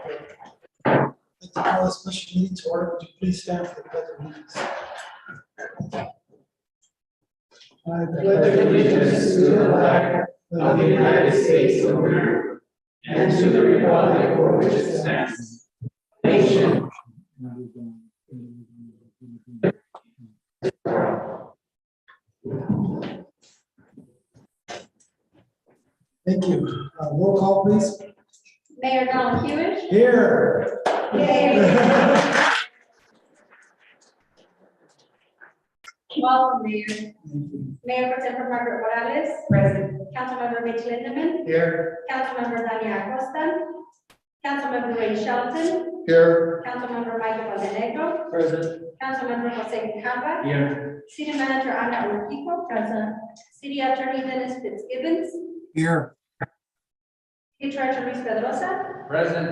I'd like to call this special meeting to order. Would you please stand for the pledge of allegiance? I pledge allegiance to the flag of the United States of America and to the republic for which it stands, nation. Thank you. Roll call, please. Mayor Donald Hewish. Here. Yay. Welcome, Mayor. Mayor Pro Tem Margaret Morales. Present. Councilmember Mitch Lindemann. Here. Councilmember Dania Acosta. Councilmember Ray Shelton. Here. Councilmember Michael Valdenegro. Present. Councilmember Jose Quijada. Here. City Manager Ana Urquijo. Present. City Attorney Dennis Fitzgibbons. Here. City Treasurer Luis Pedrosa. Present.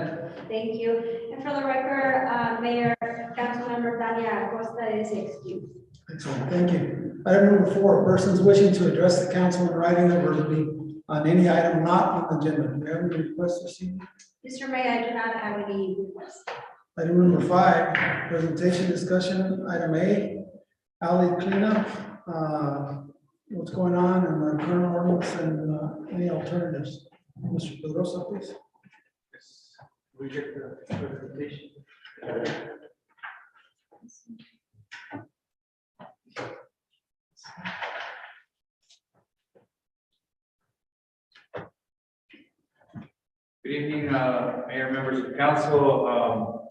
Thank you. And for the record, Mayor, Councilmember Dania Acosta is excused. Excellent, thank you. Item number 4, persons wishing to address the council in writing or verbally on any item not on the agenda. Do we have any requests received? Mr. Mayor, I do not have any requests. Item number 5, presentation discussion. Item A, alley cleanup. What's going on in our current ordinance and any alternatives? Mr. Pedrosa, please. We get the presentation. Good evening, Mayor, members of council.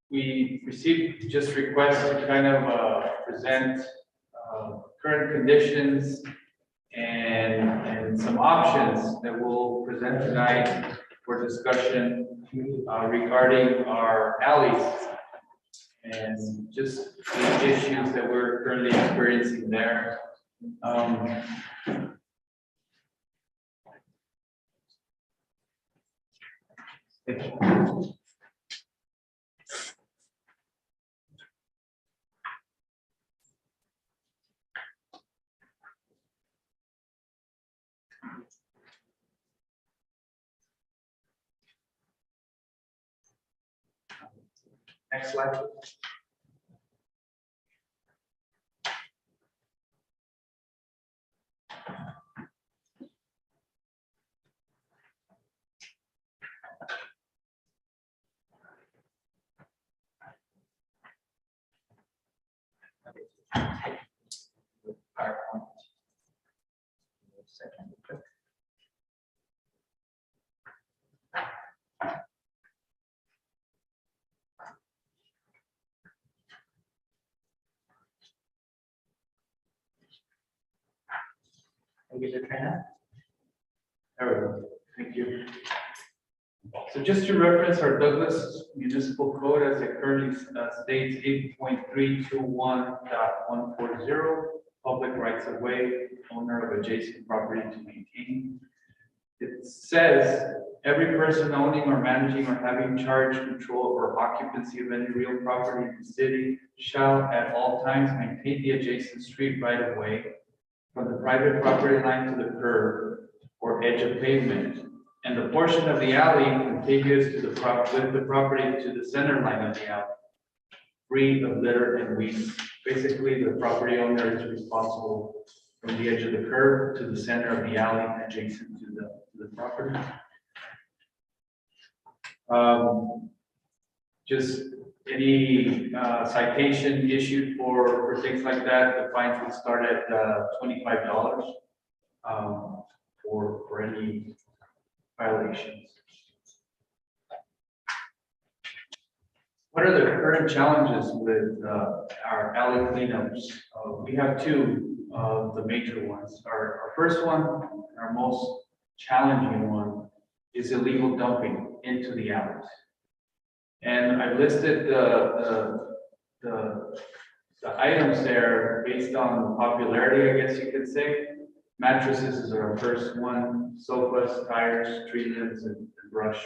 We received just requests to kind of present current conditions and some options that we'll present tonight for discussion regarding our alleys and just the issues that we're currently experiencing there. Next slide. PowerPoint. There we go. Thank you. So just to reference our Douglas Municipal Code as it currently states 8.321.140, public rights of way, owner of adjacent property to maintain. It says every person owning or managing or having charge, control, or occupancy of any real property in the city shall at all times maintain the adjacent street right of way from the private property line to the curb or edge of pavement, and the portion of the alley contiguous to the property to the center line of the alley, free of litter and weeds. Basically, the property owner is responsible from the edge of the curb to the center of the alley adjacent to the property. Just any citation issued for things like that, the fines would start at $25 for any violations. What are the current challenges with our alley cleanups? We have two of the major ones. Our first one, our most challenging one, is illegal dumping into the alleys. And I listed the items there based on popularity, I guess you could say. Mattresses is our first one, sofas, tires, tree limbs, and brush.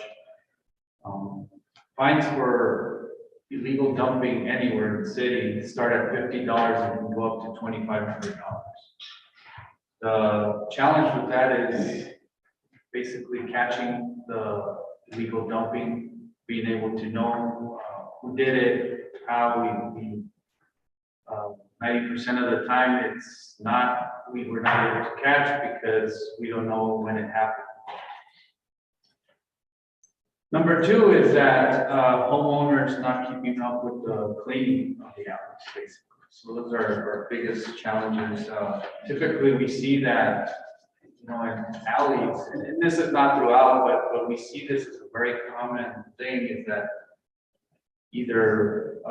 Fines for illegal dumping anywhere in the city start at $50 and can go up to $2,500. The challenge with that is basically catching the illegal dumping being able to know who did it, how we 90% of the time it's not, we were not able to catch because we don't know when it happened. Number two is that homeowners not keeping up with the cleaning of the alleys, basically. So those are our biggest challenges. Typically, we see that, you know, in alleys, and this is not throughout, but we see this as a very common thing, is that either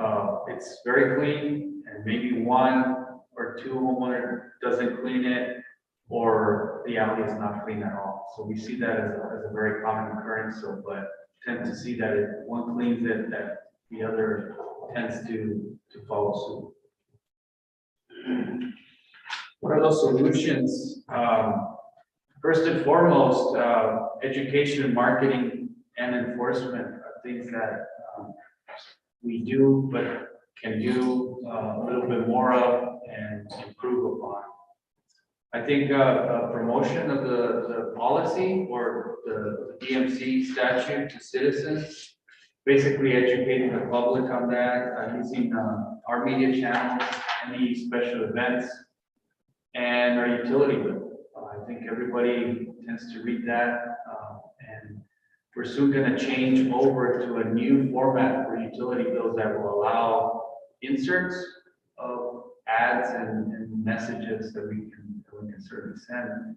it's very clean and maybe one or two homeowner doesn't clean it, or the alley is not clean at all. So we see that as a very common occurrence. So, but tend to see that if one cleans it, that the other tends to follow suit. What are those solutions? First and foremost, education, marketing, and enforcement are things that we do, but can do a little bit more of and improve upon. I think a promotion of the policy or the DMC statute to citizens, basically educating the public on that, using our media channels, any special events, and our utility bill. I think everybody tends to read that, and we're soon going to change over to a new format for utility bills that will allow inserts of ads and messages that we can certainly send.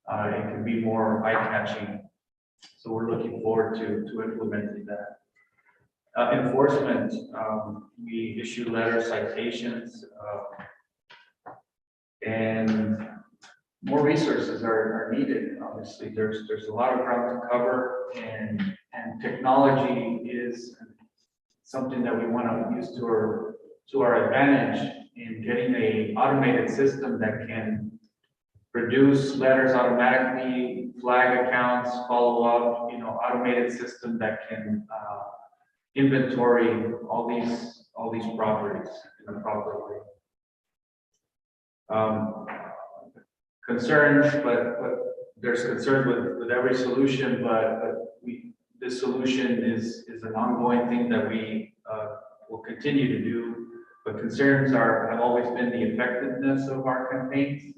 It can be more eye-catching. So we're looking forward to implementing that. Enforcement, we issue letter citations, and more resources are needed. Obviously, there's a lot of ground to cover, and technology is something that we want to use to our advantage in getting a automated system that can produce letters automatically, flag accounts, follow up, you know, automated system that can inventory all these properties in a proper way. Concerns, but there's concerns with every solution, but this solution is an ongoing thing that we will continue to do. But concerns have always been the effectiveness of our campaigns.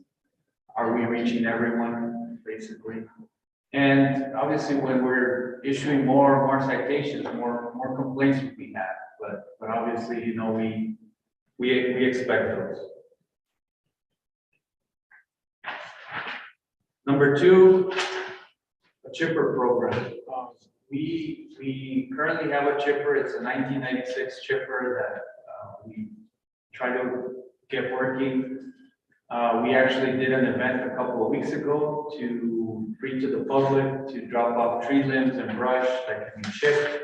Are we reaching everyone, basically? And obviously, when we're issuing more citations, more complaints will be had. But obviously, you know, we expect those. Number two, a chipper program. We currently have a chipper. It's a 1996 chipper that we try to get working. We actually did an event a couple of weeks ago to free to the public to drop off tree limbs and brush that can be chipped.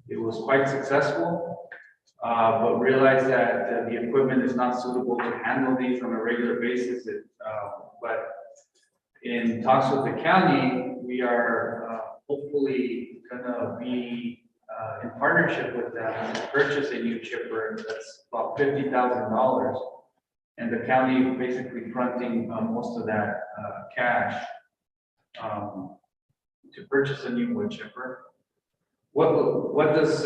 It was quite successful, but realized that the equipment is not suitable to handle these on a regular basis. But in talks with the county, we are hopefully going to be in partnership with them to purchase a new chipper that's about $50,000. And the county basically fronting most of that cash to purchase a new wood chipper. What does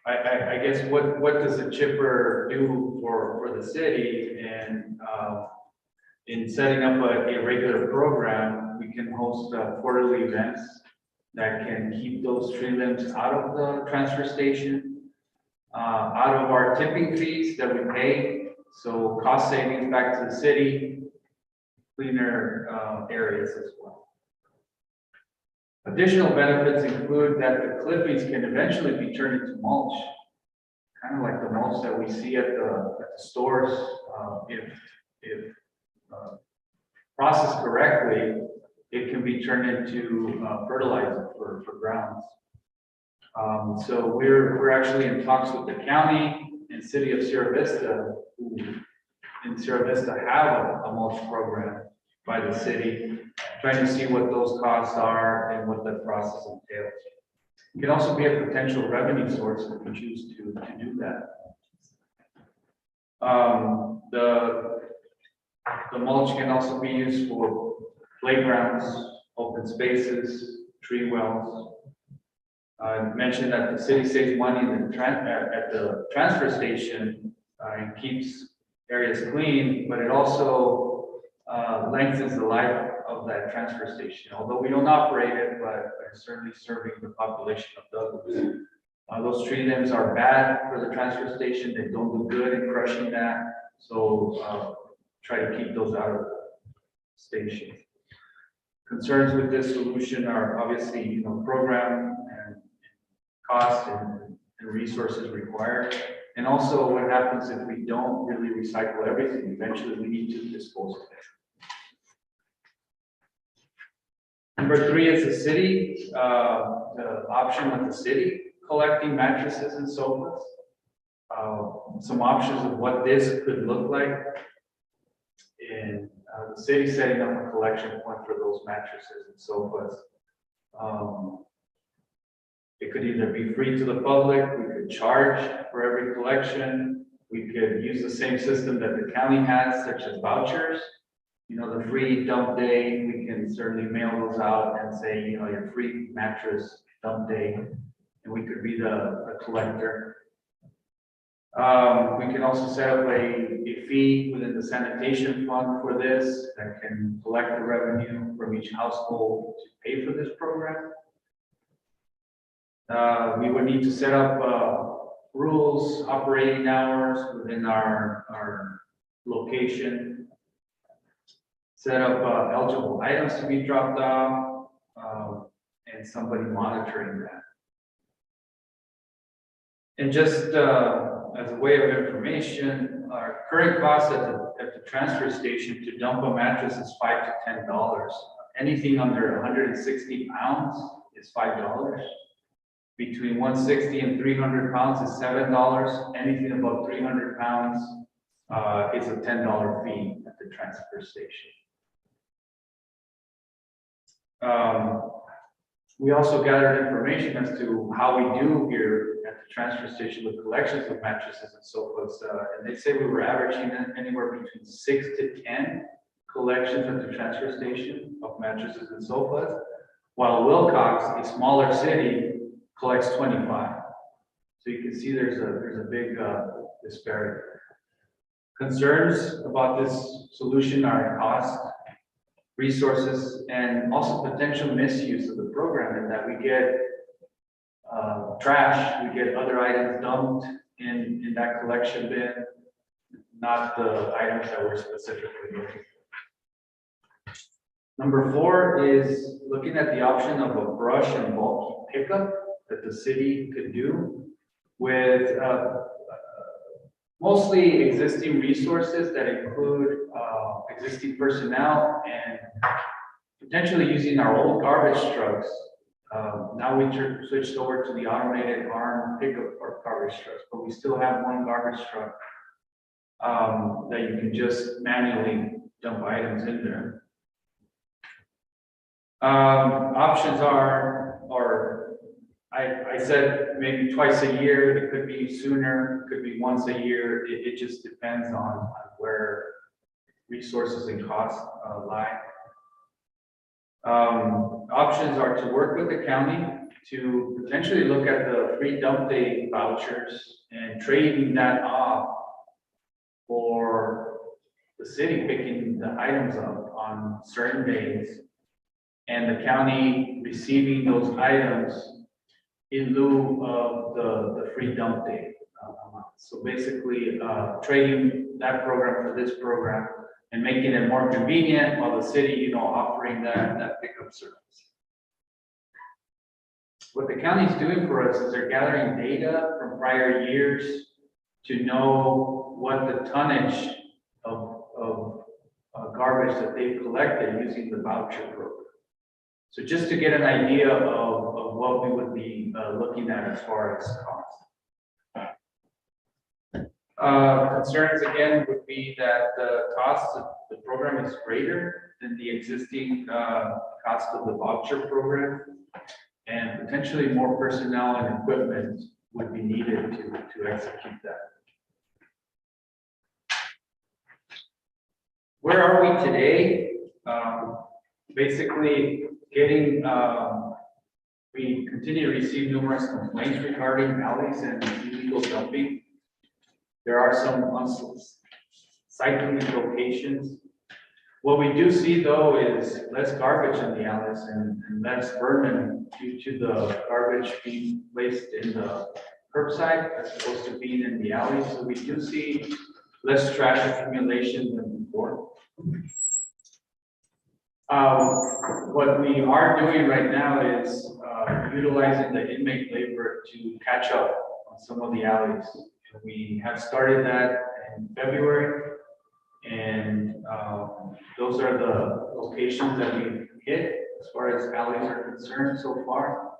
I guess what does a chipper do for the city? And in setting up a regular program, we can host quarterly events that can keep those tree limbs out of the transfer station, out of our tipping fees that we pay. So cost savings back to the city, cleaner areas as well. Additional benefits include that the clippings can eventually be turned into mulch, kind of like the mulch that we see at the stores. If processed correctly, it can be turned into fertilizer for grounds. So we're actually in talks with the county and city of Sierra Vista, who in Sierra Vista have a mulch program by the city, trying to see what those costs are and what the process entails. It can also be a potential revenue source if we choose to do that. The mulch can also be used for playgrounds, open spaces, tree wells. Mentioned that the city saves money in at the transfer station and keeps areas clean, but it also lengthens the life of that transfer station. Although we don't operate it, but it's certainly serving the population of Douglas. Those tree limbs are bad for the transfer station. They don't do good in crushing that. So try to keep those out of the station. Concerns with this solution are obviously, program and cost and resources required. And also what happens if we don't really recycle everything? Eventually we need to dispose of it. Number 3 is the city, the option with the city collecting mattresses and sofas. Some options of what this could look like. And the city setting up a collection point for those mattresses and sofas. It could either be free to the public, we could charge for every collection, we could use the same system that the county has, such as vouchers. The free dump day, we can certainly mail those out and say, your free mattress dump day, and we could be the collector. We can also set up a fee within the sanitation fund for this that can collect the revenue from each household to pay for this program. We would need to set up rules, operating hours within our location. Set up eligible items to be dropped off, and somebody monitoring that. And just as a way of information, our current cost at the transfer station to dump a mattress is $5 to $10. Anything under 160 pounds is $5. Between 160 and 300 pounds is $7. Anything above 300 pounds is a $10 fee at the transfer station. We also gathered information as to how we do here at the transfer station with collections of mattresses and sofas. And they say we were averaging anywhere between 6 to 10 collections at the transfer station of mattresses and sofas, while Wilcox, a smaller city, collects 25. So you can see there's a big disparity. Concerns about this solution are cost, resources, and also potential misuse of the program, in that we get trash, we get other items dumped in that collection bin, not the items that we're specifically looking for. Number 4 is looking at the option of a brush and bulky pickup that the city could do with mostly existing resources that include existing personnel and potentially using our old garbage trucks. Now we switched over to the automated arm pickup for garbage trucks, but we still have one garbage truck that you can just manually dump items in there. Options are, or I said maybe twice a year, it could be sooner, it could be once a year. It just depends on where resources and costs lie. Options are to work with the county to potentially look at the free dump day vouchers and trading that off for the city picking the items up on certain days and the county receiving those items in lieu of the free dump day amount. So basically trading that program for this program and making it more convenient while the city, offering that pickup service. What the county is doing for us is they're gathering data from prior years to know what the tonnage of garbage that they've collected using the voucher program. So just to get an idea of what we would be looking at as far as cost. Concerns again would be that the cost of the program is greater than the existing cost of the voucher program, and potentially more personnel and equipment would be needed to execute that. Where are we today? Basically getting We continue to receive numerous complaints regarding alleys and illegal dumping. There are some unsightly locations. What we do see though is less garbage in the alleys and less burden due to the garbage being placed in the curbside as opposed to being in the alley. So we do see less trash accumulation than before. What we are doing right now is utilizing the inmate labor to catch up on some of the alleys. We have started that in February, and those are the locations that we've hit as far as alleys are concerned so far.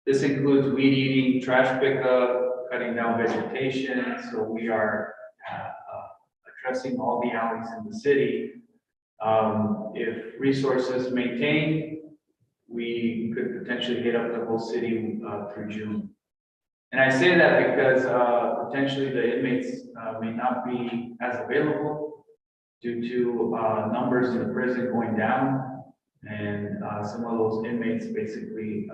This includes weed eating, trash pickup, cutting down vegetation. So we are addressing all the alleys in the city. If resources maintained, we could potentially hit up the whole city through June. And I say that because potentially the inmates may not be as available due to numbers in the prison going down, and some of those inmates basically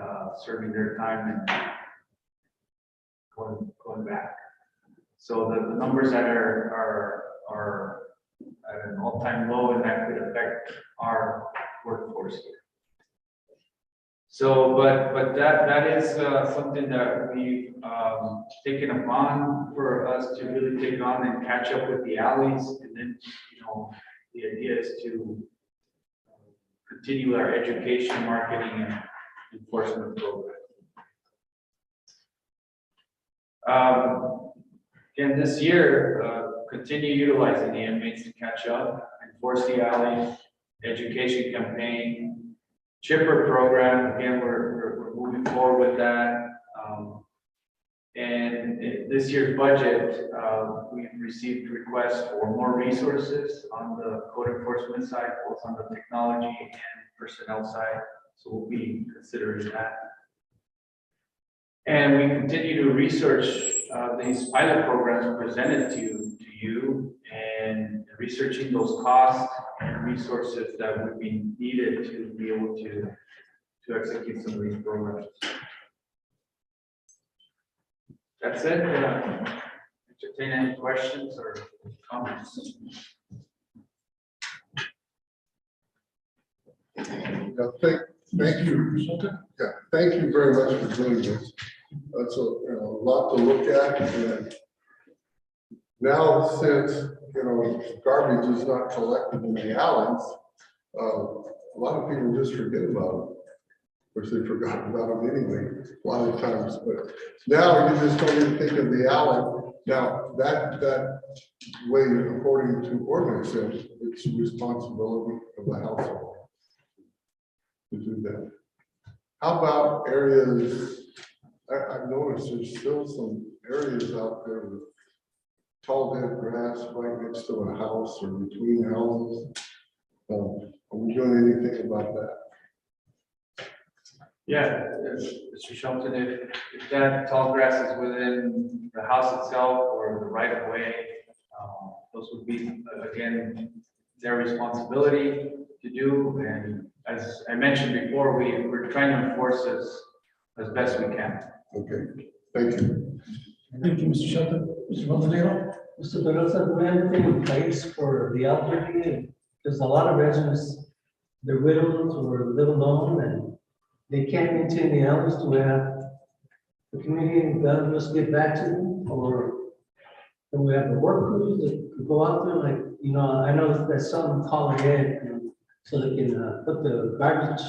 serving their time and going back. So the numbers that are at an all-time low, and that could affect our workforce here. So, but that is something that we've taken upon for us to really take on and catch up with the alleys, and then, you know, the idea is to continue our education, marketing, and enforcement program. Again, this year, continue utilizing the inmates to catch up, enforce the alley, education campaign, chipper program. Again, we're moving forward with that. And in this year's budget, we've received requests for more resources on the code enforcement side, both on the technology and personnel side. So we'll be considering that. And we continue to research these pilot programs presented to you and researching those costs and resources that would be needed to be able to execute some of these programs. That's it. Entertain any questions or comments. Yeah, thank you. Yeah, thank you very much for doing this. That's a lot to look at. And now, since garbage is not collected in the alleys, a lot of people just forget about it. Of course, they forgot about them anyway, a lot of times. But now you just don't even think of the alley. Now that way, according to ordinance, it's responsibility of the household to do that. How about areas? I've noticed there's still some areas out there with tall dead grass right next to a house or between houses. Are we doing anything about that? Yeah, Mr. Shelton, if that tall grass is within the house itself or the right of way, those would be, again, their responsibility to do. And as I mentioned before, we're trying to enforce this as best we can. Okay, thank you. Thank you, Mr. Shelton. Mr. Montenegro? Mr. Perosa, do we have anything in place for the elderly? There's a lot of residents, they're widows or little known, and they can't maintain the alleys. Do we have the community that must get back to them, or do we have the work crews that could go out there? Like, I know that some call ahead, so they can put the garbage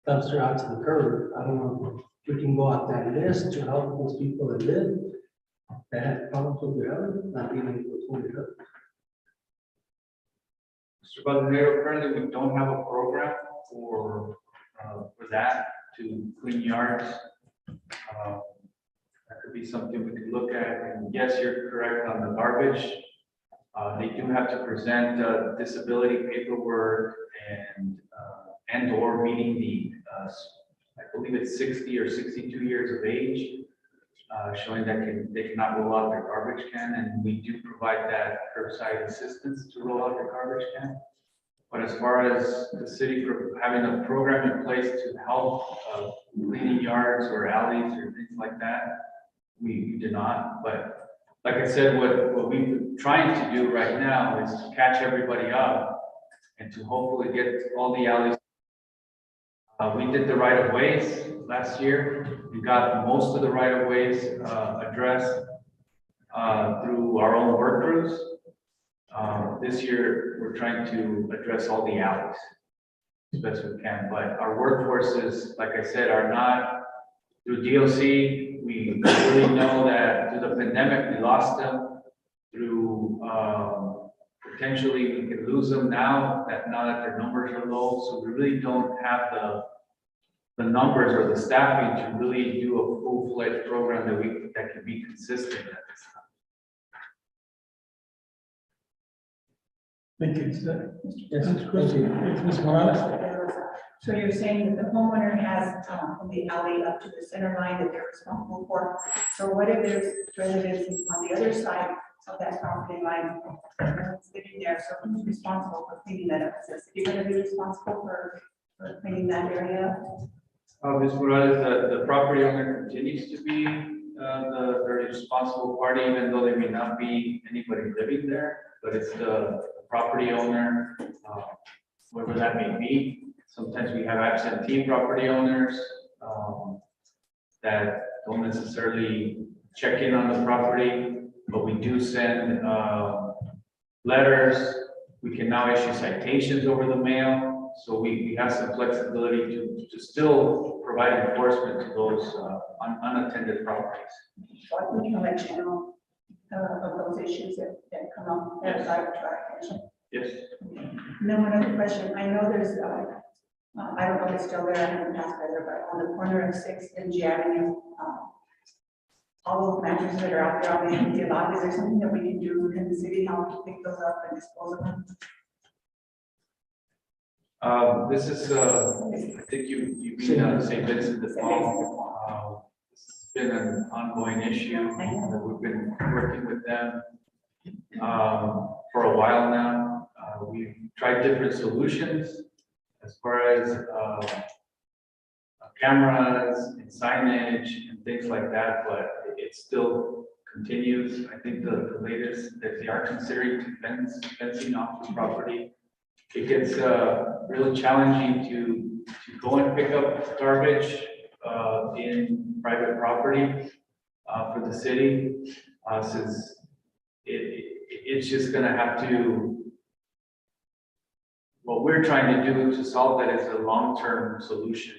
dumpster out to the curb. I don't know if we can go out that list to help those people that live that have problems with their alley, not being able to afford it up. Mr. Montenegro, currently we don't have a program for that to clean yards. That could be something we could look at. And yes, you're correct on the garbage. They do have to present disability paperwork and or meeting the, I believe it's 60 or 62 years of age, showing that they cannot roll out their garbage can, and we do provide that curbside assistance to roll out their garbage can. But as far as the city having a program in place to help cleaning yards or alleys or things like that, we do not. But like I said, what we're trying to do right now is to catch everybody up and to hopefully get all the alleys. We did the right of ways last year. We got most of the right of ways addressed through our own work crews. This year, we're trying to address all the alleys as best we can, but our workforces, like I said, are not through DOC. We really know that through the pandemic, we lost them. Through potentially we could lose them now that their numbers are low. So we really don't have the numbers or the staffing to really do a full-fledged program that can be consistent at this time. Thank you. Is that- Yes, Ms. Christie, Ms. Morales? So you're saying that the homeowner has from the alley up to the center line that they're responsible for. So what if there's residences on the other side of that property line? That's living there, so who's responsible for cleaning that up? Is the city going to be responsible for cleaning that area? Ms. Morales, the property owner continues to be the responsible party, even though there may not be anybody living there, but it's the property owner, whoever that may be. Sometimes we have absentee property owners that don't necessarily check in on the property, but we do send letters. We can now issue citations over the mail, so we have some flexibility to still provide enforcement to those unattended properties. So I think you'll let you know of those issues that come up that side of our attention. Yes. And then one other question, I know there's, I don't know if it's still there, I haven't passed by there, but on the corner of 6th and G Avenue, all those mattresses that are out there on the empty lot, is there something that we can do in the city help to pick those up and dispose of them? This is, I think you mean St. Vincent de Paul. This has been an ongoing issue. We've been working with them for a while now. We've tried different solutions as far as cameras and signage and things like that, but it still continues. I think the latest that they are considering fencing off the property. It gets really challenging to go and pick up garbage in private property for the city, since it's just gonna have to, what we're trying to do to solve that is a long-term solution,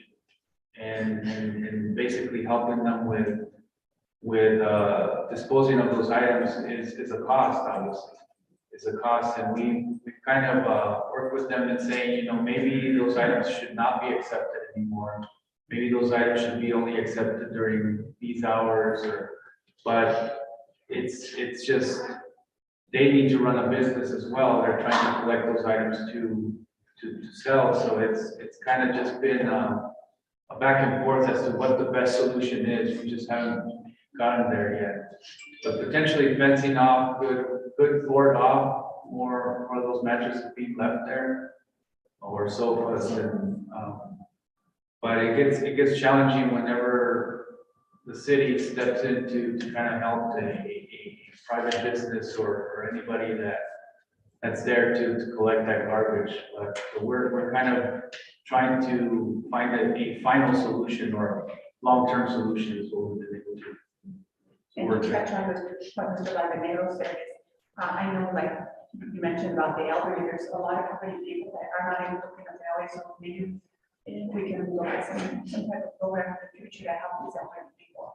and basically helping them with disposing of those items is a cost, obviously. It's a cost, and we've kind of worked with them and saying, you know, maybe those items should not be accepted anymore. Maybe those items should be only accepted during these hours, but it's just, they need to run a business as well. They're trying to collect those items to sell, so it's kind of just been a back and forth as to what the best solution is. We just haven't gotten there yet. But potentially fencing off, good board off, more of those mattresses being left there, or sofas, and but it gets challenging whenever the city steps in to kind of help a private business or anybody that's there to collect that garbage. But we're kind of trying to find a final solution or long-term solution is what we've been able to. And to catch on with what Mr. Laganero said, I know, like you mentioned about the elderly, there's a lot of elderly people that are not able to clean up the alley, so maybe we can look at some type of program in the future to help these elderly people.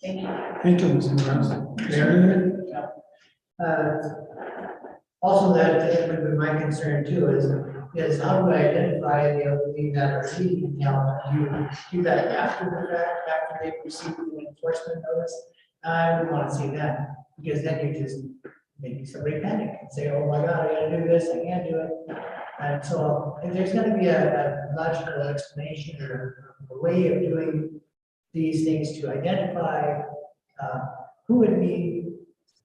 Thank you. Thank you, Ms. Morales. Mayor? Also, that would be my concern too, is how do I identify the elderly that are seeking help? Do you do that after the fact, after they've received the enforcement notice? I would want to see that, because then you just, maybe somebody panic and say, oh my God, I gotta do this, I can't do it. And so if there's gonna be a logical explanation or a way of doing these things to identify who would need,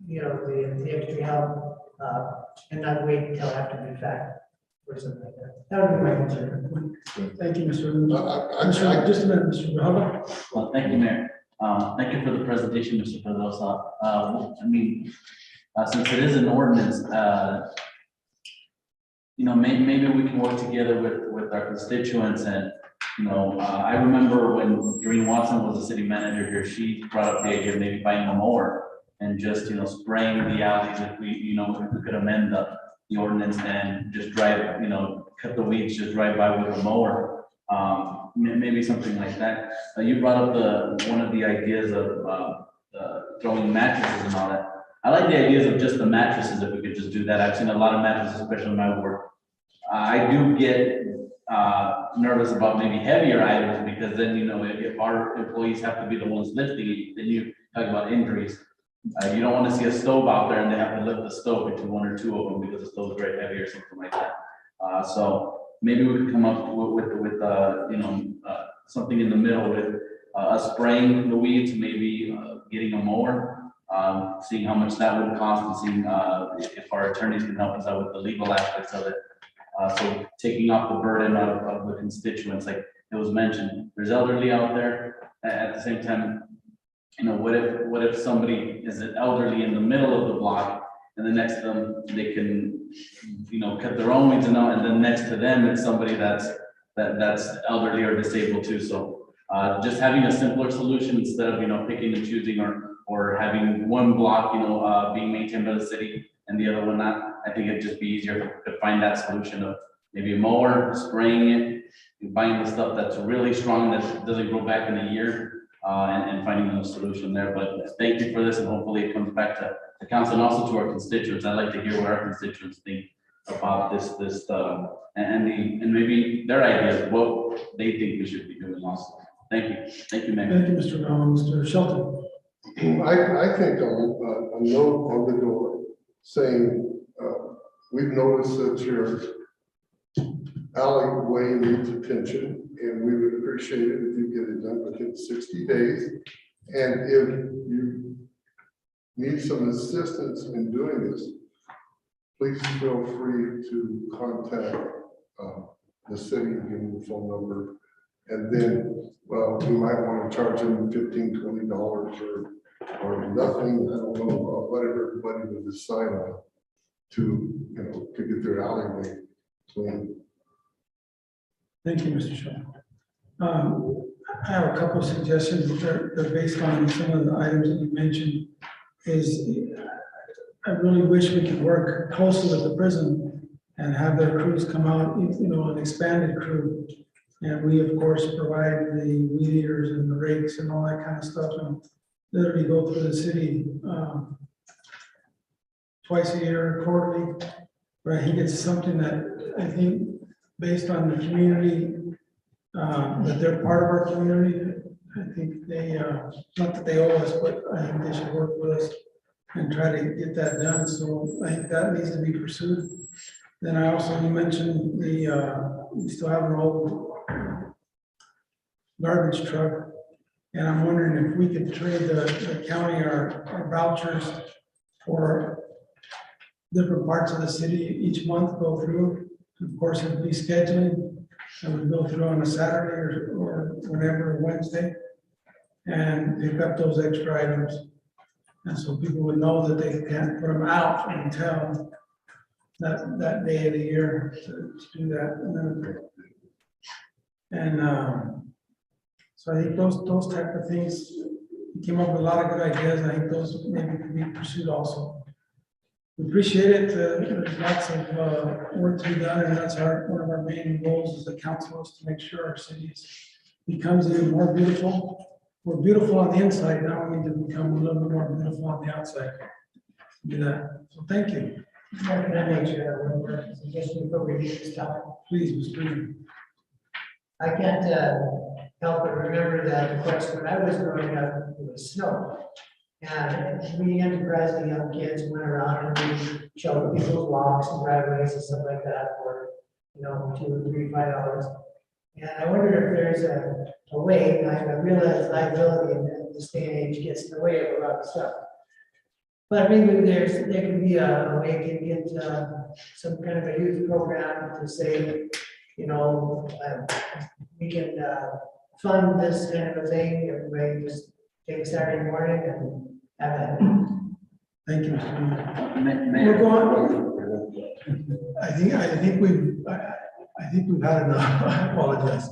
you know, the extra help, and not wait until after the fact or something like that. That would be my concern. Thank you, Mr. Luna. I, Just a minute, Mr. Grijalva. Well, thank you, Mayor. Thank you for the presentation, Mr. Pedrosa. I mean, since it is an ordinance, you know, maybe we can work together with our constituents and, you know, I remember when Doreen Watson was the city manager here, she brought up the idea of maybe buying a mower and just, you know, spraying the alleys if we, you know, if we could amend the ordinance and just drive, you know, cut the weeds, just drive by with a mower. Maybe something like that. You brought up one of the ideas of throwing mattresses and all that. I like the ideas of just the mattresses, if we could just do that. I've seen a lot of mattresses, especially in my work. I do get nervous about maybe heavier items because then, you know, if our employees have to be the ones lifting it, then you talk about injuries. You don't want to see a stove out there and they have to lift the stove between one or two of them because the stove's very heavy or something like that. So maybe we could come up with you know, something in the middle with us spraying the weeds, maybe getting a mower, seeing how much that would cost and seeing if our attorneys can help us out with the legal aspects of it. So taking off the burden of the constituents, like it was mentioned, there's elderly out there. At the same time, you know, what if somebody is an elderly in the middle of the block and then next to them, they can, you know, cut their own weeds and all, and then next to them, it's somebody that's elderly or disabled too. So just having a simpler solution instead of, you know, picking and choosing or having one block, you know, being maintained by the city and the other one not. I think it'd just be easier to find that solution of maybe a mower, spraying it, and buying the stuff that's really strong that doesn't grow back in a year, and finding a solution there. But thank you for this, and hopefully it comes back to the council and also to our constituents. I'd like to hear what our constituents think about this, and maybe their ideas, what they think we should be doing also. Thank you, Mayor. Thank you, Mr. Brown. Mr. Shelton. I think a note on the door saying, we've noticed that your alleyway needs attention and we would appreciate it if you get it done within 60 days. And if you need some assistance in doing this, please feel free to contact the city, give them the phone number. And then, well, we might want to charge them $15, $20 or nothing. I don't know, whatever everybody would decide on to, you know, to get their alleyway clean. Thank you, Mr. Shelton. I have a couple of suggestions that are based on some of the items that you mentioned. I really wish we could work closely with the prison and have their crews come out, you know, an expanded crew. And we, of course, provide the weed eaters and the rakes and all that kind of stuff, and literally go through the city twice a year, quarterly. But I think it's something that I think, based on the community, that they're part of our community. I think they, not that they owe us, but I think they should work with us and try to get that done. So I think that needs to be pursued. Then I also, you mentioned we still have an old garbage truck. And I'm wondering if we could trade the county our vouchers for different parts of the city each month, go through. Of course, it'd be scheduling. I would go through on a Saturday or whenever, Wednesday, and pick up those extra items. And so people would know that they can't put them out until that day of the year to do that. So I think those type of things, we came up with a lot of good ideas. I think those maybe could be pursued also. We appreciate it. There's lots of work to be done, and that's one of our main goals as the council is to make sure our city becomes even more beautiful. We're beautiful on the inside, now we need to become a little bit more beautiful on the outside. Do that. So thank you. Can I make a suggestion before we leave this topic? Please, Mr. Green. I can't help but remember that, of course, when I was growing up, it was snow. And we enterprising young kids went around and we showed people's walks and driveways and stuff like that for, you know, $2, $3, $5. And I wonder if there's a way, I realize liability in this day and age gets in the way of a lot of stuff. But maybe there could be a way to get, some kind of a youth program to say, you know, we can, fund this kind of a thing, everybody just take a Saturday morning and have it. Thank you, Mr. Cleaver. Mayor. We'll go on. I think we've had enough. I apologize.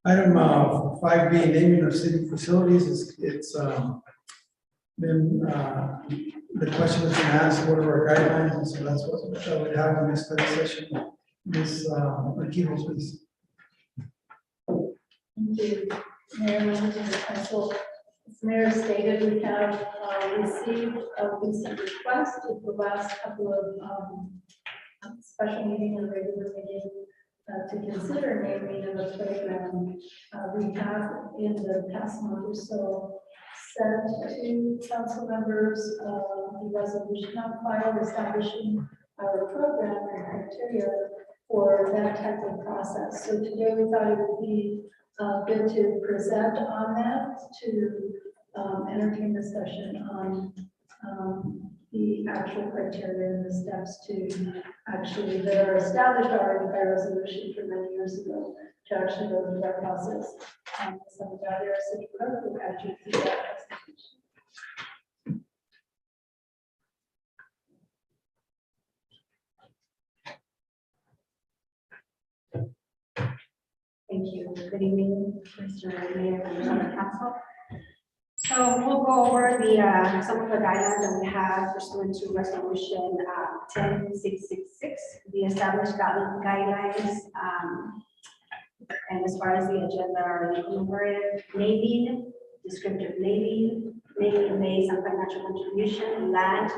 Item 5B, naming of city facilities, it's been, the question has been asked, what are our guidelines, and so that's what I would have in this study session. Ms. Marquez, please. Thank you, Mayor, members of the council. As Mayor stated, we have received a recent request at the last couple of special meeting and regular meeting to consider naming of a playground. We have in the past month or so sent to council members the resolution on file establishing our program and criteria for that type of process. So today we thought it would be good to present on that, to entertain discussion on the actual criteria and the steps to actually, that are established already by resolution for many years ago, to actually go through that process. Some of the other city clerk will actually see that presentation. Thank you. Good evening, Mr. Mayor, members of the council. So we'll go over the some of the guidelines that we have pursuant to resolution 10666, the established guidelines. And as far as the agenda are enumerated, naming, descriptive naming based on financial contribution, land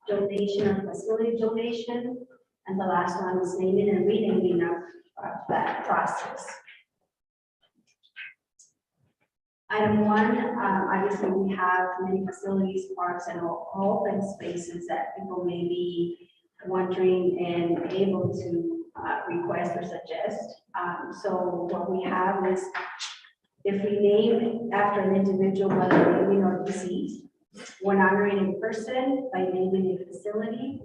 donation or facility donation, and the last one is naming and renaming of that process. Item 1, obviously we have many facilities, parks, and open spaces that people may be wondering and able to request or suggest. So what we have is, if we name after an individual, whether living or deceased, when honoring a person by naming a facility,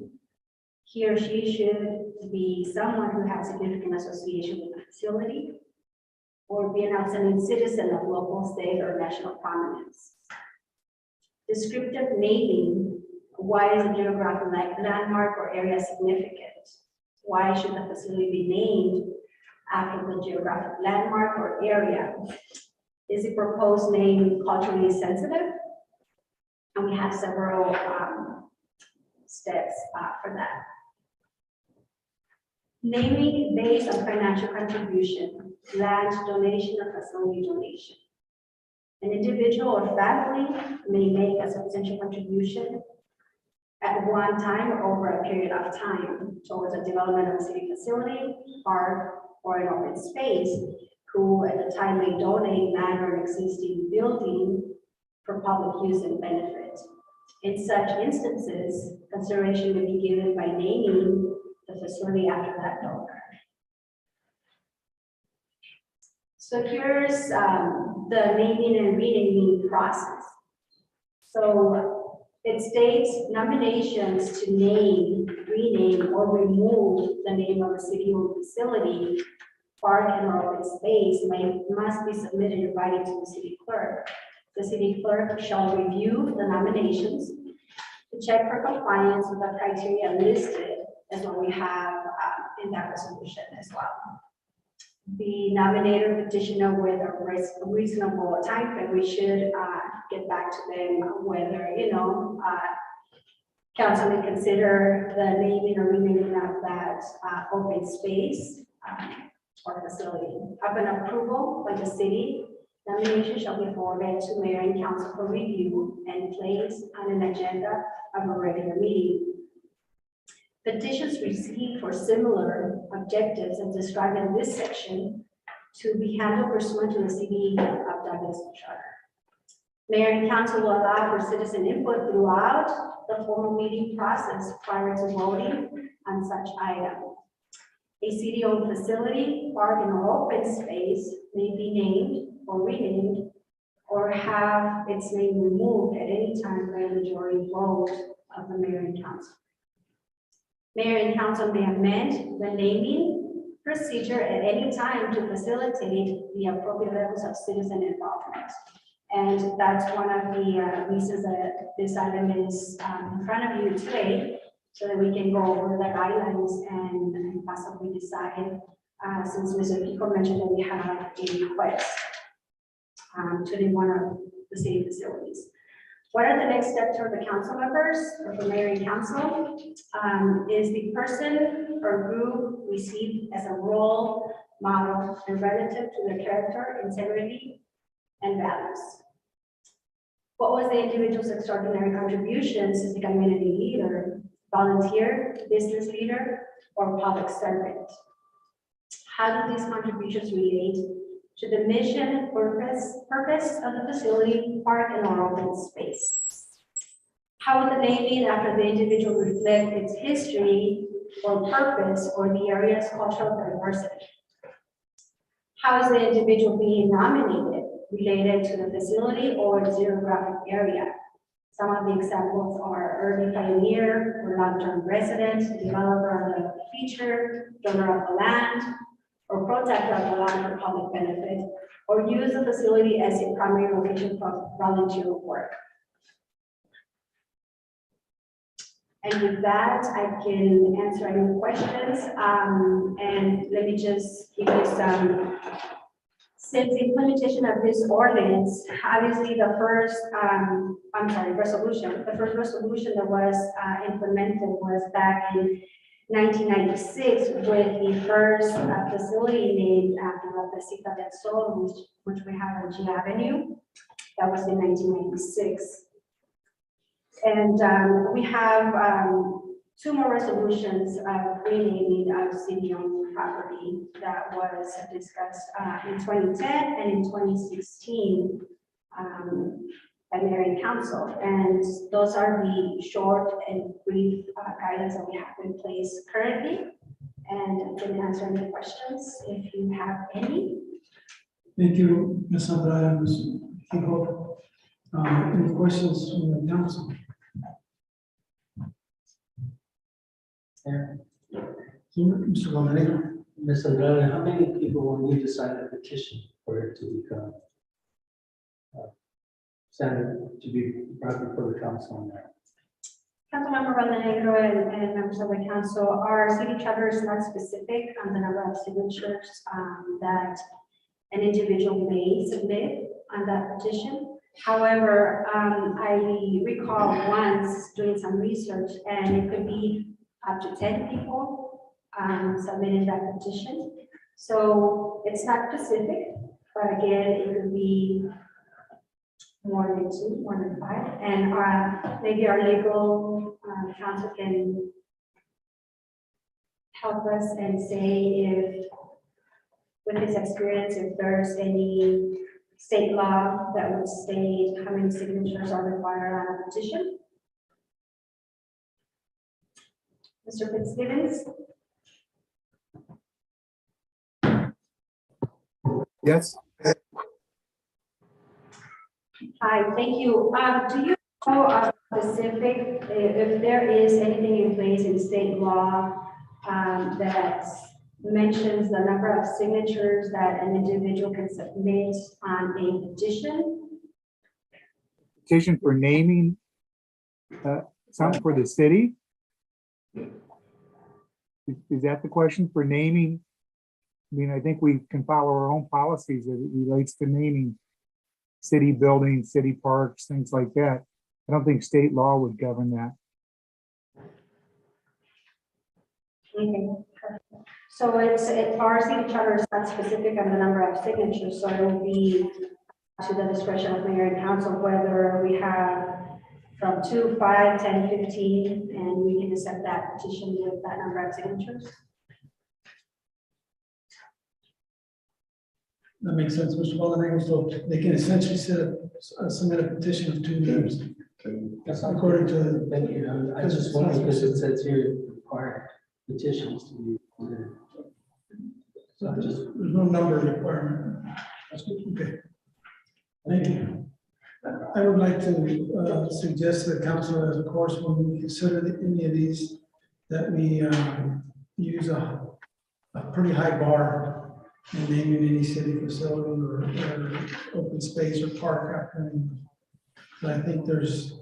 he or she should be someone who has significant association with the facility, or be an outstanding citizen of local, state, or national prominence. Descriptive naming: why is a geographic landmark or area significant? Why should the facility be named after the geographic landmark or area? Is the proposed name culturally sensitive? And we have several steps for that. Naming based on financial contribution, land donation, or facility donation. An individual or family may make a substantial contribution at one time or over a period of time towards the development of a city facility, park, or an open space, who at the time may donate land or an existing building for public use and benefit. In such instances, consideration may be given by naming the facility after that donor. So here's the naming and renaming process. So it states nominations to name, rename, or remove the name of a city-owned facility, park, and open space must be submitted in writing to the city clerk. The city clerk shall review the nominations to check for compliance with the criteria listed, as what we have in that resolution as well. The nominator petitioner with a reasonable timeframe, we should get back to them whether, council may consider the naming or renaming of that open space or facility. Upon approval by the city, nomination shall be forwarded to mayor and council for review and placed on an agenda of a regular meeting. Petitions received for similar objectives as described in this section to be handled pursuant to the City of Douglas Charter. Mayor and council will allow for citizen input throughout the formal meeting process prior to voting on such item. A city-owned facility, park, and open space may be named or renamed or have its name removed at any time by a majority vote of the mayor and council. Mayor and council may amend the naming procedure at any time to facilitate the appropriate levels of citizen involvement. And that's one of the reasons that this item is in front of you today, so that we can go over the guidelines and possibly decide, since Mr. Pico mentioned that we have a request to the one of the city facilities. What are the next steps for the council members, or the mayor and council? Is the person or group received as a role model and relative to their character, integrity, and values? What was the individual's extraordinary contributions as a community leader, volunteer, business leader, or public servant? How do these contributions relate to the mission, purpose of the facility, park, and or open space? How will the naming after the individual reflect its history or purpose or the area's cultural diversity? How is the individual being nominated related to the facility or its geographic area? Some of the examples are early pioneer or long-term resident, developer of the feature, donor of the land, or protector of the land for public benefit, or use the facility as a primary location for volunteer work. And with that, I can answer any questions. And let me just give you some, since the implementation of this ordinance, obviously the first, resolution, the first resolution that was implemented was back in 1996 with the first facility named after La Placita del Sol, which we have on G Avenue. That was in 1996. And we have two more resolutions of renaming of city-owned property that was discussed in 2010 and in 2016 by Mayor and Council. And those are the short and brief guidance that we have in place currently. And I can answer any questions if you have any. Thank you, Ms. Andrade, Ms. Pico. Any questions from the council? Mr. Valeriano. Ms. Andrade, how many people will need to sign a petition for it to become standard to be brought before the council on that? Councilmember Valdenegro and members of the council, our city charter is not specific on the number of signatures that an individual may submit on that petition. However, I recall once doing some research, and it could be up to 10 people submitted that petition. So it's not specific, but again, it could be more than 2, more than 5. And maybe our legal counsel can help us and say if, with his experience, if there's any state law that would state how many signatures are required on a petition. Mr. Fitzgibbons? Yes. Hi, thank you. Do you know of specific, if there is anything in place in state law that mentions the number of signatures that an individual can submit on a petition? Petition for naming something for the city? Is that the question for naming? I mean, I think we can follow our own policies as it relates to naming city buildings, city parks, things like that. I don't think state law would govern that. Okay, perfect. So our city charter is not specific on the number of signatures, so it will be to the discretion of mayor and council whether we have from 2, 5, 10, 15, and we can accept that petition with that number of signatures. That makes sense, Mr. Valeriano. So they can essentially submit a petition of 2 names. That's not According to, Thank you. I just wondered because it says here required petitions to be submitted. so there's no number requirement. That's good. Okay. Thank you. I would like to suggest to the council that, of course, when we consider any of these, that we use a pretty high bar in naming any city facility or open space or park after any. So I think there's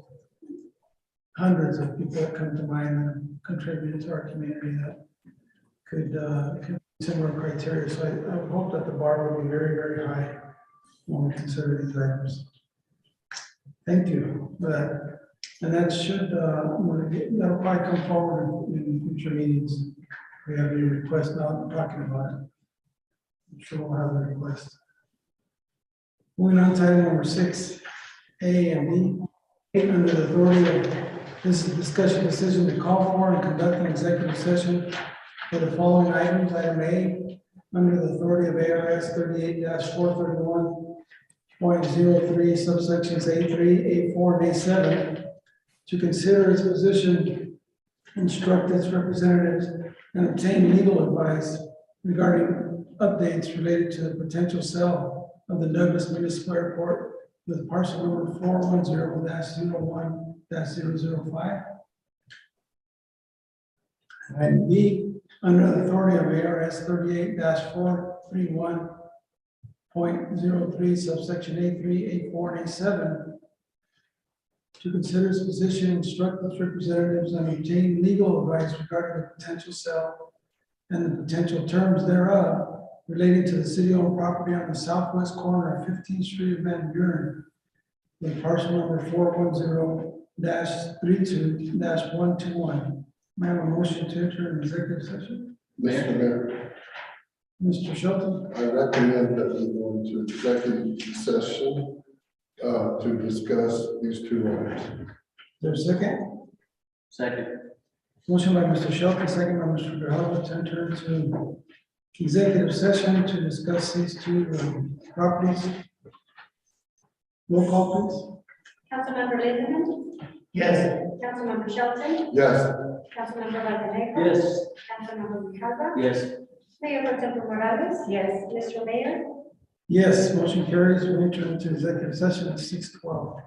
hundreds of people that come to mind and contribute to our community that could similar criteria. So I would hope that the bar will be very, very high when we consider these items. Thank you for that. And that should, that'll probably come forward in future meetings. We have any request now, I'm talking about it. I'm sure we'll have a request. Moving on to item number 6, A and B. Under the authority of, this is discussion decision to call for and conduct an executive session for the following items. Item A, under the authority of ARS 38-431.03 subsections A3, A4, and A7, to consider its position, instruct its representatives, and obtain legal advice regarding updates related to the potential sale of the Douglas Municipal Airport with parcel number 410-01-005. And B, under the authority of ARS 38-431.03 subsection A3, A4, and A7, to consider its position, instruct its representatives, and obtain legal advice regarding the potential sale and the potential terms thereof relating to the city-owned property on the southwest corner of 15th Street of Van Buren with parcel number 410-32-121. May I have a motion to enter an executive session? Mr. Mayor, Mr. Shelton, I recommend that we go into executive session to discuss these two items. there's a second. Second. Motion by Mr. Shelton, second by Mr. Grijalva to enter into executive session to discuss these two properties. Roll call, Councilmember Lindemann, Yes. Councilmember Shelton, Yes. Councilmember Vallejo. Yes. Councilmember Grijalva. Yes. Mayor Pro Tem Morales. Yes. Mr. Mayor. please. Yes, motion carries. We enter into executive session at 6:12.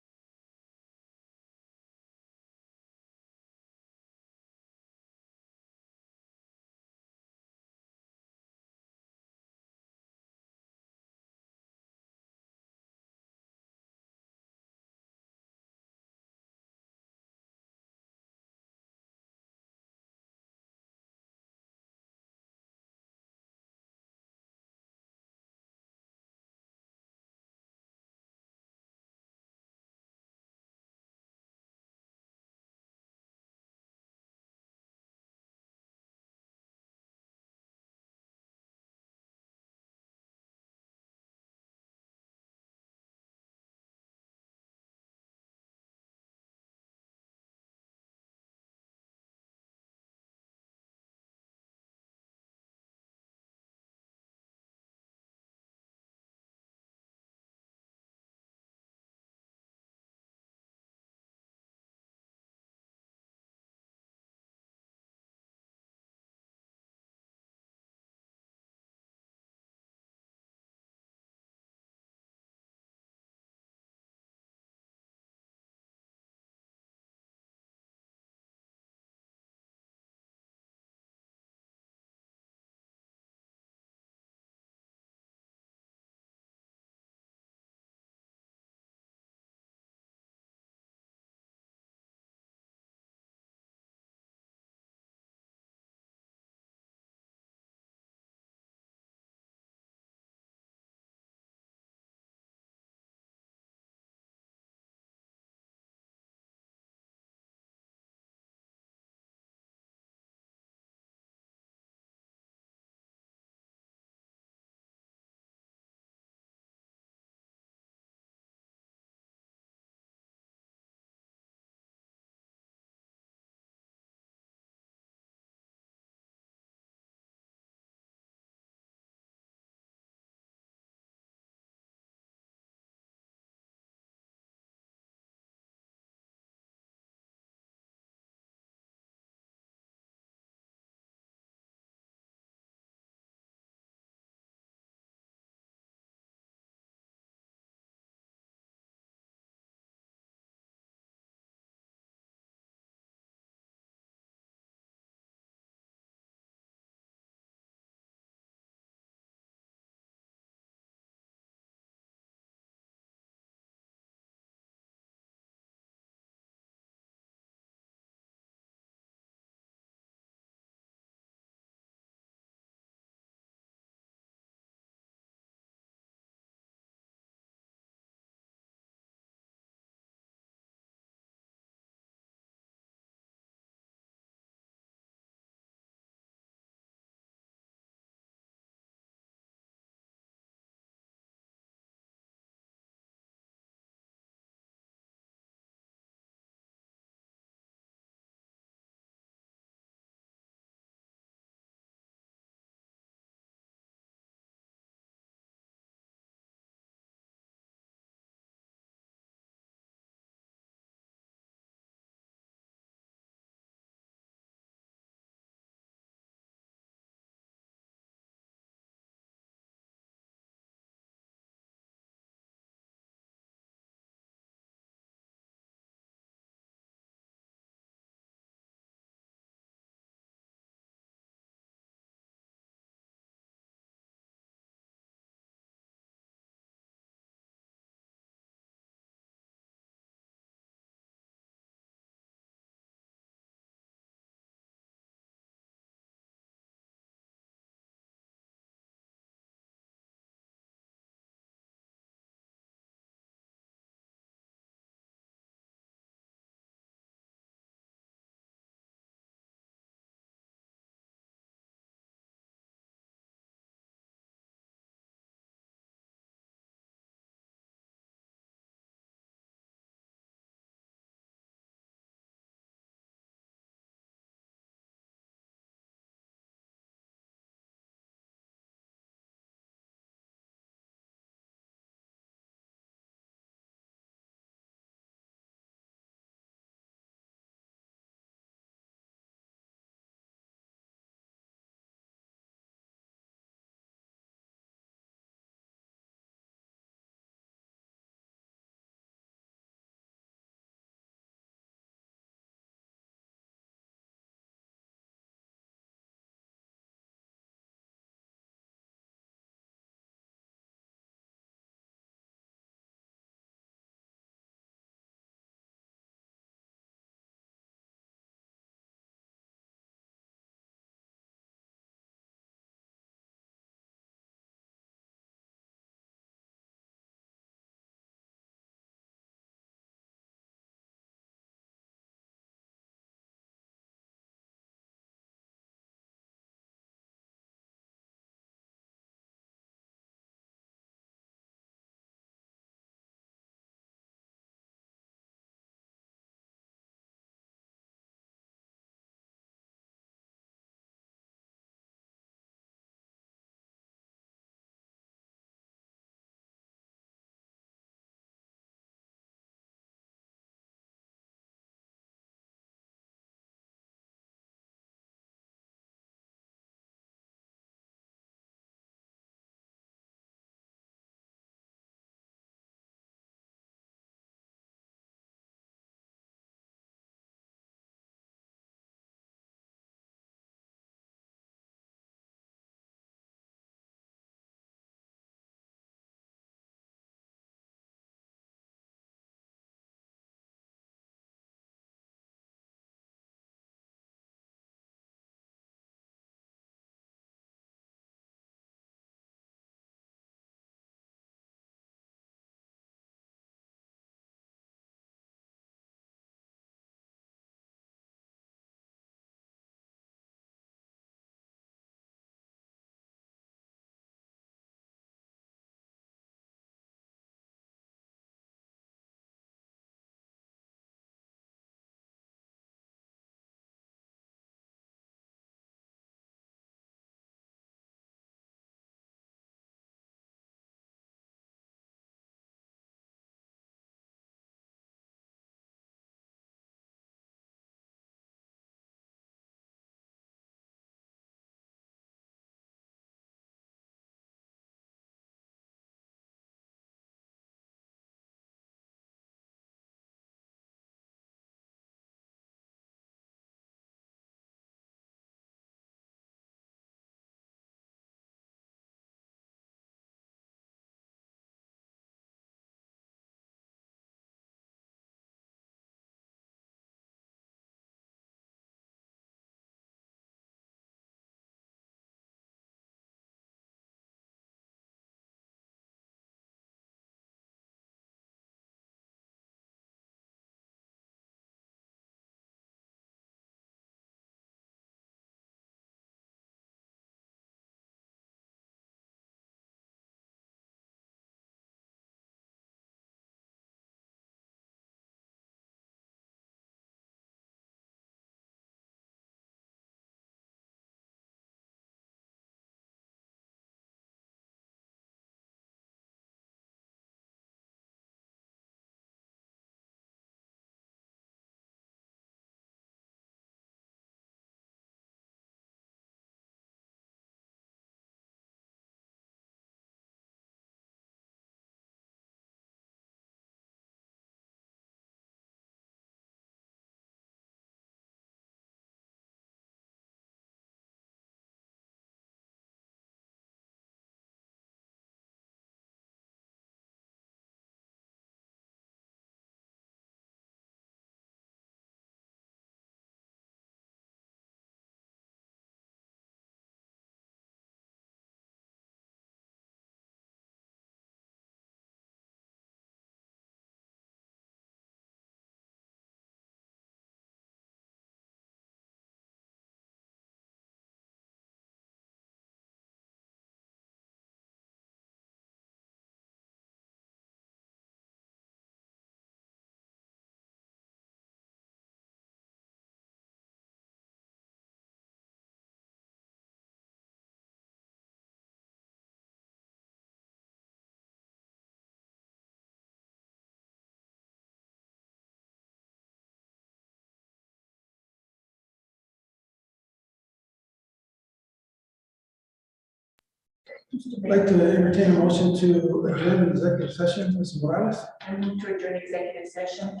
I'd like to entertain a motion to adjourn the executive session. Mrs. Morales, is I move to adjourn executive session.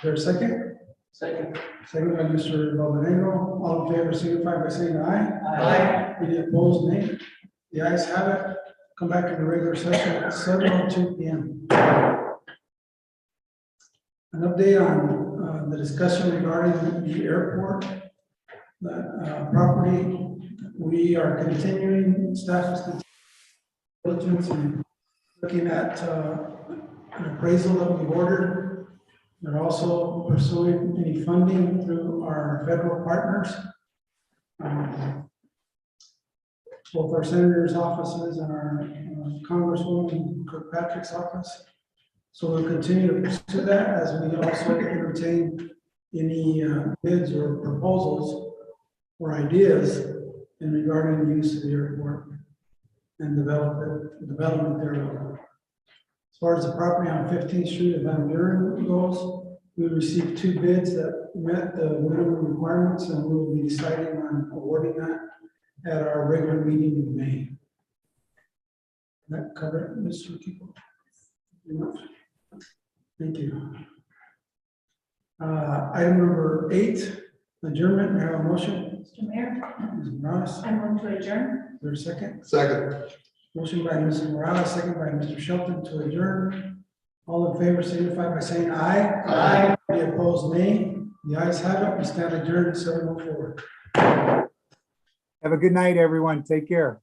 there a second? Second. Second by Mr. Valdenegro. All in favor, signify by saying aye. Aye. Any opposed, nay? The ayes have it. Come back to the regular session at 7:02 p.m. An update on the discussion regarding the airport, that property. We are continuing, staff is continuing diligence and looking at an appraisal that we've ordered. They're also pursuing any funding through our federal partners. Both our senator's offices and our Congresswoman Kirkpatrick's office. So we'll continue to pursue that as we also entertain any bids or proposals or ideas in regarding the use of the airport and development thereof. As far as the property on 15th Street of Van Buren goes, we received 2 bids that met the minimum requirements, and we will be deciding on awarding that at our regular meeting in May. That cover it, Mr. Kiko? Thank you. Item number 8, adjournment. May I have a motion? Mr. Mayor, Ms. Morales, I move to adjourn. is there a second? Second. Motion by Mrs. Morales, second by Mr. Shelton to adjourn. All in favor, signify by saying aye. Aye. Any opposed, nay? The ayes have it. We stand adjourned at 7:04. Have a good night, everyone. Take care.